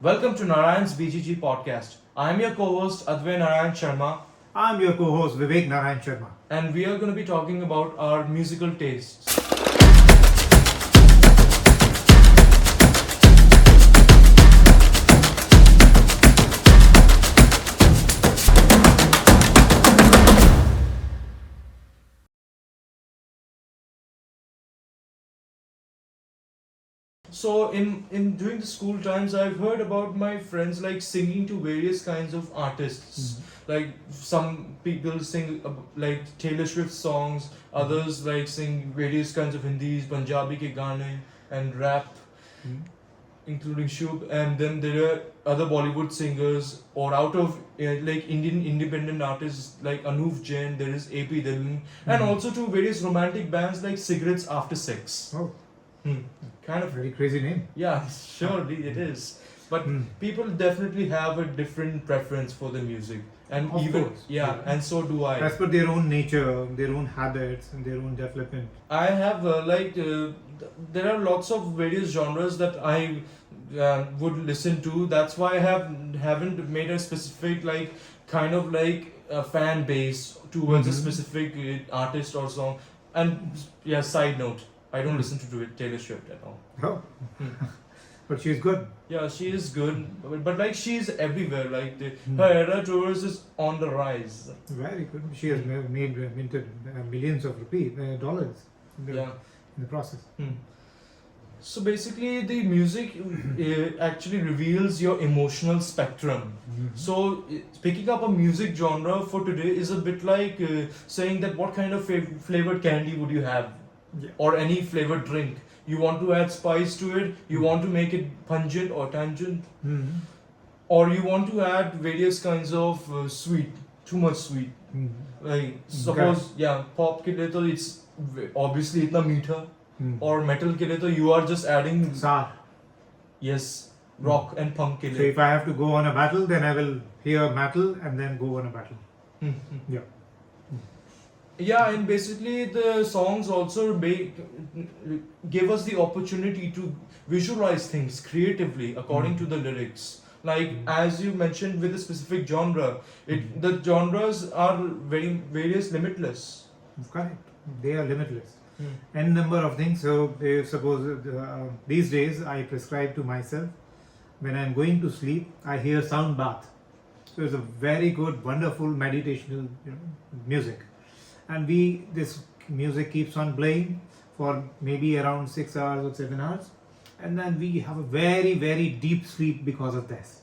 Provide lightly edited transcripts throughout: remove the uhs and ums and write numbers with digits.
Welcome to Narayan's BGG podcast. I am your co-host Advaya Narayan Sharma, I'm your co-host Vivek Narayan Sharma. and we are going to be talking about our musical tastes. So in during the school times, I've heard about my friends like singing to various kinds of artists. Like some people sing like Taylor Swift songs, others like sing various kinds of Hindis, Punjabi ke gaane and rap, including Shub. And then there are other Bollywood singers or out of like Indian independent artists like Anuv, Jain. There is PDillon, and also to various romantic bands like Cigarettes After Sex. Oh, Kind of very crazy name. Yeah, surely it is. But people definitely have a different preference for the music, and Of even course. and so do I. As per their own nature, their own habits, and their own development. I have there are lots of various genres that I would listen to. That's why I haven't made a specific like kind of like a fan base towards a specific artist or song. And yeah, side note, I don't listen to Taylor Swift at all. Oh, but she's good. Yeah, she is good, but like she's everywhere. Like her era tours is on the rise. Very good. She has minted millions of dollars in Yeah. the process. So basically, the music actually reveals your emotional spectrum. So picking up a music genre for today is a bit like saying that what kind of flavored candy would you have, Yeah. or any flavored drink. You want to add spice to it. You want to make it pungent or tangent, or you want to add various kinds of sweet. Too much sweet. Like suppose pop के लिए तो it's obviously इतना मीठा. Or metal के लिए तो you are just adding Sour. yes rock and punk के So लिए. if I have to go on a battle, then I will hear metal and then go on a battle. Yeah. Yeah, and basically the songs also give us the opportunity to visualize things creatively according to the lyrics. Like as you mentioned with a specific genre, the genres are various limitless. Correct. They are limitless. N number of things. So suppose these days I prescribe to myself when I'm going to sleep, I hear sound bath. So it's a very good, wonderful meditational music, and this music keeps on playing for maybe around 6 hours or 7 hours, and then we have a very, very deep sleep because of this.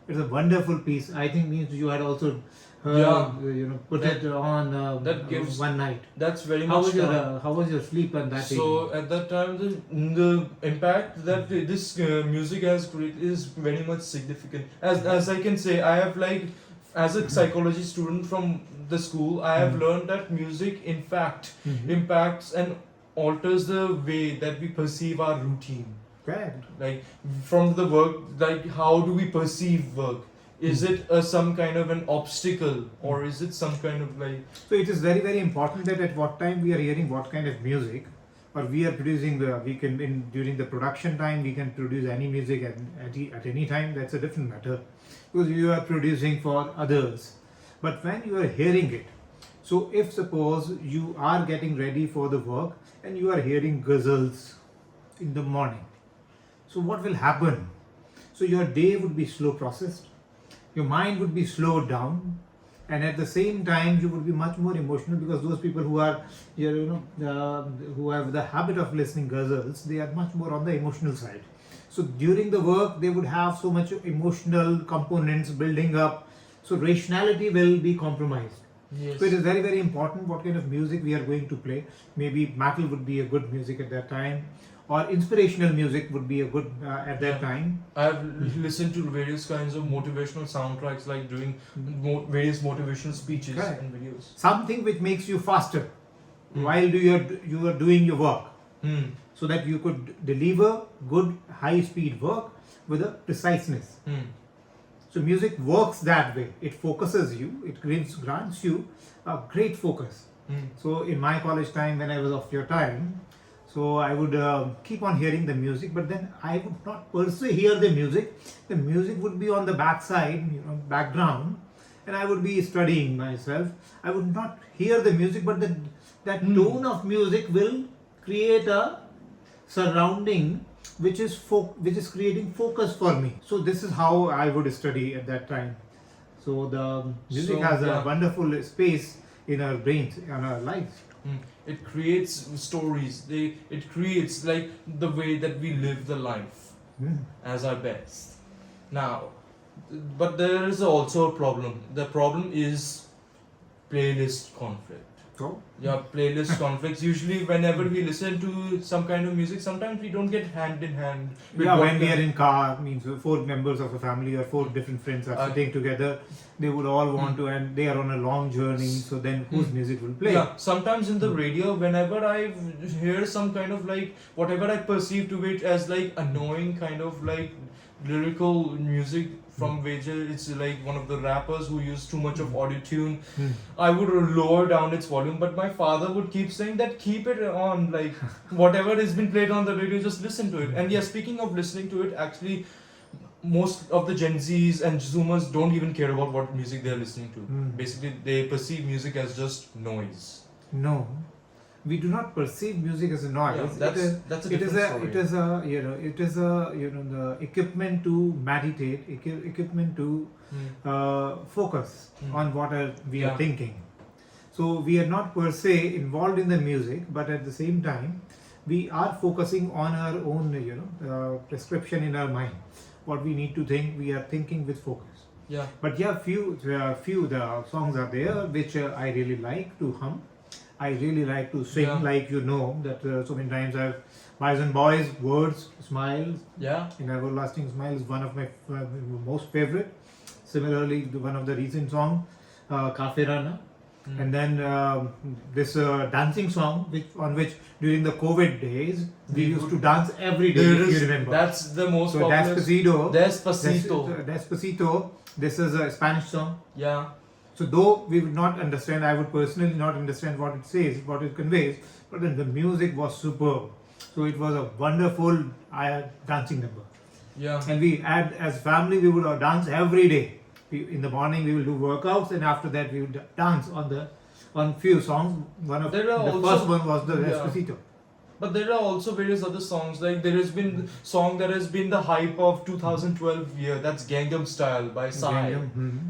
It's a wonderful piece. I think you had also put it on that gives one night. That's very How much. was your sleep on that So at that time, the impact that this music has created is very much significant. As I can say, I have like as a psychology student from the school, I have learned that music in fact impacts and alters the way that we perceive our routine. Correct. Like from the work, like how do we perceive work? Is it some kind of an obstacle, or is it some kind of like? So it is very, very important that at what time we are hearing what kind of music, or we are producing during the production time we can produce any music at any time. That's a different matter, because you are producing for others. But when you are hearing it, so if suppose you are getting ready for the work and you are hearing ghazals in the morning, so what will happen? So your day would be slow processed. Your mind would be slowed down, and at the same time you would be much more emotional, because those people who are who have the habit of listening ghazals, they are much more on the emotional side. So during the work they would have so much emotional components building up, so rationality will be compromised. Yes. So it is very, very important what kind of music we are going to play. Maybe metal would be a good music at that time, or inspirational music would be a good at that time. I've listened to various kinds of motivational soundtracks, like doing various motivational speeches Correct. and videos. Something which makes you faster while you are doing your work, so that you could deliver good high speed work with a preciseness. So music works that way. It focuses you. It grants you a great focus. So in my college time, when I was of your time, So I would keep on hearing the music, but then I would not per se hear the music. The music would be on the backside, background, and I would be studying myself. I would not hear the music, but that tone of music will create a surrounding which is creating focus for me. So this is how I would study at that time. So the music has a wonderful space in our brains, in our lives. It creates stories. It creates like the way that we live the life as our best. Now, but there is also a problem. The problem is playlist conflict. So Yeah, playlist conflicts. Usually, whenever we listen to some kind of music, sometimes we don't get hand in hand. when we are in car, means 4 members of a family or 4 different friends are sitting together, they would all want to, and they are on a long journey. So then, whose music will play? Yeah, sometimes in the radio, whenever I hear some kind of like whatever I perceive to it as like annoying kind of like lyrical music from Vijay, it's like one of the rappers who use too much of audio tune. I would lower down its volume, but my father would keep saying that keep it on, like whatever has been played on the radio, just listen to it. And yeah, speaking of listening to it, actually most of the Gen Zs and Zoomers don't even care about what music they're listening to. Basically, they perceive music as just noise. No, we do not perceive music as a noise. Yeah, that's a different story. It is a the equipment to meditate, equipment to focus on what we are thinking. So we are not per se involved in the music, but at the same time, we are focusing on our own prescription in our mind. What we need to think, we are thinking with focus. Yeah. But yeah, few the songs are there which I really like to hum. I really like to sing, like that so many times I've Boys and Boys, Words, Smiles. Yeah. In Everlasting Smile is one of my most favorite. Similarly, one of the recent song, Kafirana. And then this dancing song, on which during the COVID days we used to dance every day. If you remember, that's the most so popular. Despacito. This is a Spanish song. Yeah. So though we would not understand, I would personally not understand what it says, what it conveys, but then the music was superb. So it was a wonderful dancing number. Yeah. And we as family, we would dance every day. In the morning we will do workouts, and after that we would dance on few songs. The first one was the Despacito. But there are also various other songs, like there has been song that has been the hype of 2012 year, that's Gangnam Style by Psy.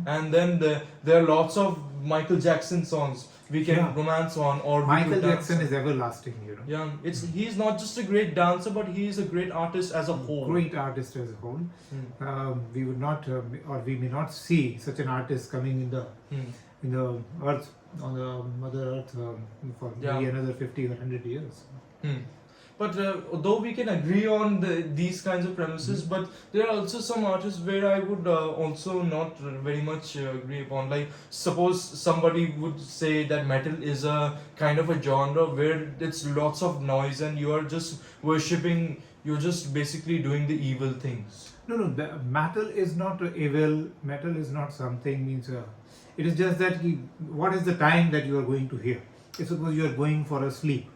And then there are lots of Michael Jackson songs. We can romance on, or Michael Jackson is everlasting, Yeah, he's not just a great dancer, but he is a great artist as a whole. Great artist as a whole. We would not, or we may not see such an artist coming in the earth, on the Mother Earth, for maybe another 50 or 100 years. But though we can agree on these kinds of premises, but there are also some artists where I would also not very much agree upon. Like, suppose somebody would say that metal is a kind of a genre where it's lots of noise and you are just worshipping, you're just basically doing the evil things. No, the metal is not evil. Metal is not something, it is just that what is the time that you are going to hear? Suppose you are going for a sleep.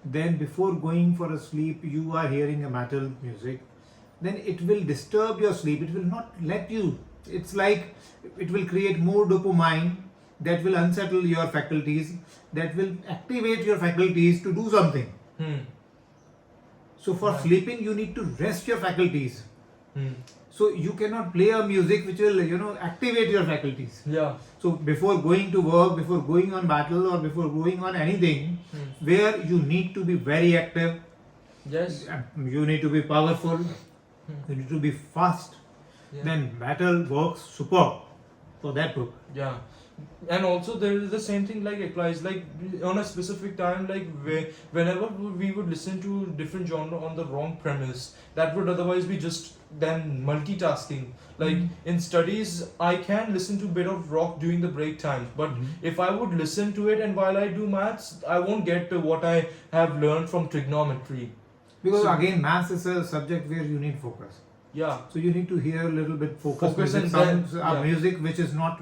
Then before going for a sleep, you are hearing a metal music, then it will disturb your sleep. It will not let you. It's like it will create more dopamine that will unsettle your faculties, that will activate your faculties to do something. So for sleeping, you need to rest your faculties. So you cannot play a music which will, activate your faculties. Yeah. So before going to work, before going on battle, or before going on anything, where you need to be very active. Yes. You need to be powerful. You need to be fast. Then metal works superb for that book. Yeah. And also there is the same thing like applies like on a specific time, like whenever we would listen to different genre on the wrong premise, that would otherwise be just then multitasking. Like in studies, I can listen to a bit of rock during the break times, but if I would listen to it and while I do maths, I won't get to what I have learned from trigonometry. Because again, maths is a subject where you need focus. Yeah. So you need to hear a little bit focus Focus music, and some then- yeah. music which is not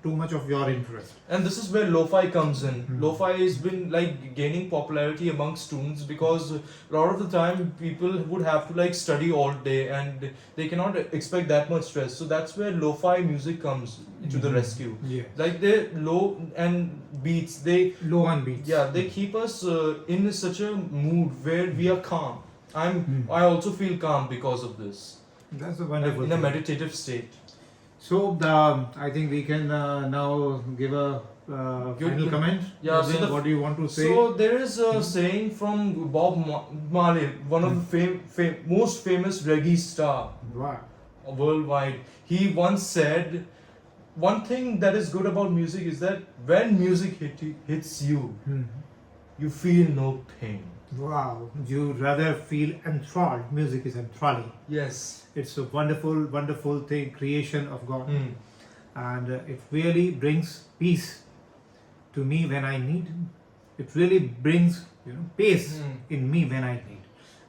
too much of your interest. And this is where lo-fi comes in. Hmm. Lo-fi has been like gaining popularity among students because a lot of the time people would have to like study all day and they cannot expect that much stress. So that's where lo-fi music comes to the Mhm. rescue. Yes. Like they're low and beats, they Low on beats. yeah, they keep us in such a mood where we are calm. I also feel calm because of this. That's a wonderful In a thing. meditative state. So I think we can now give a final comment. Yeah, so Jain, what do you want to say? So there is a saying from Bob Marley, one of the most famous reggae star Wow. worldwide. He once said, "One thing that is good about music is that when music hits you, Hmm. you feel no pain." Wow. You rather feel enthralled. Music is enthralling. Yes. It's a wonderful, wonderful thing, creation of God. Mm. And it really brings peace to me when I need. It really brings pace Mm. in me when I need.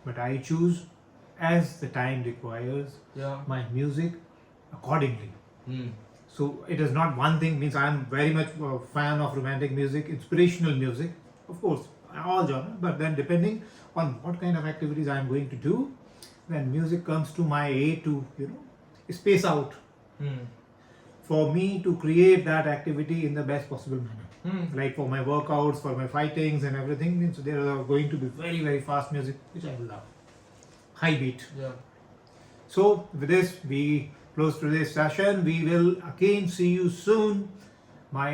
But I choose as the time requires Yeah. my music accordingly. Mm. So it is not one thing. Means I am very much a fan of romantic music, inspirational music, of course, all genres. But then depending on what kind of activities I am going to do, then music comes to my aid to space out Mm. for me to create that activity in the best possible manner. Mm. Like for my workouts, for my fightings and everything, means there are going to be very, very fast music, which I love. High beat. Yeah. So with this, we close today's session. We will again see you soon. My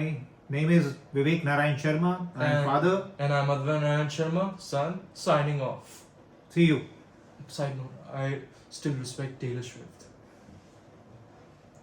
name is Vivek Narayan Sharma. I am father. And I'm Advaya Narayan Sharma, son, signing off. See you. Side note, I still respect Taylor Swift.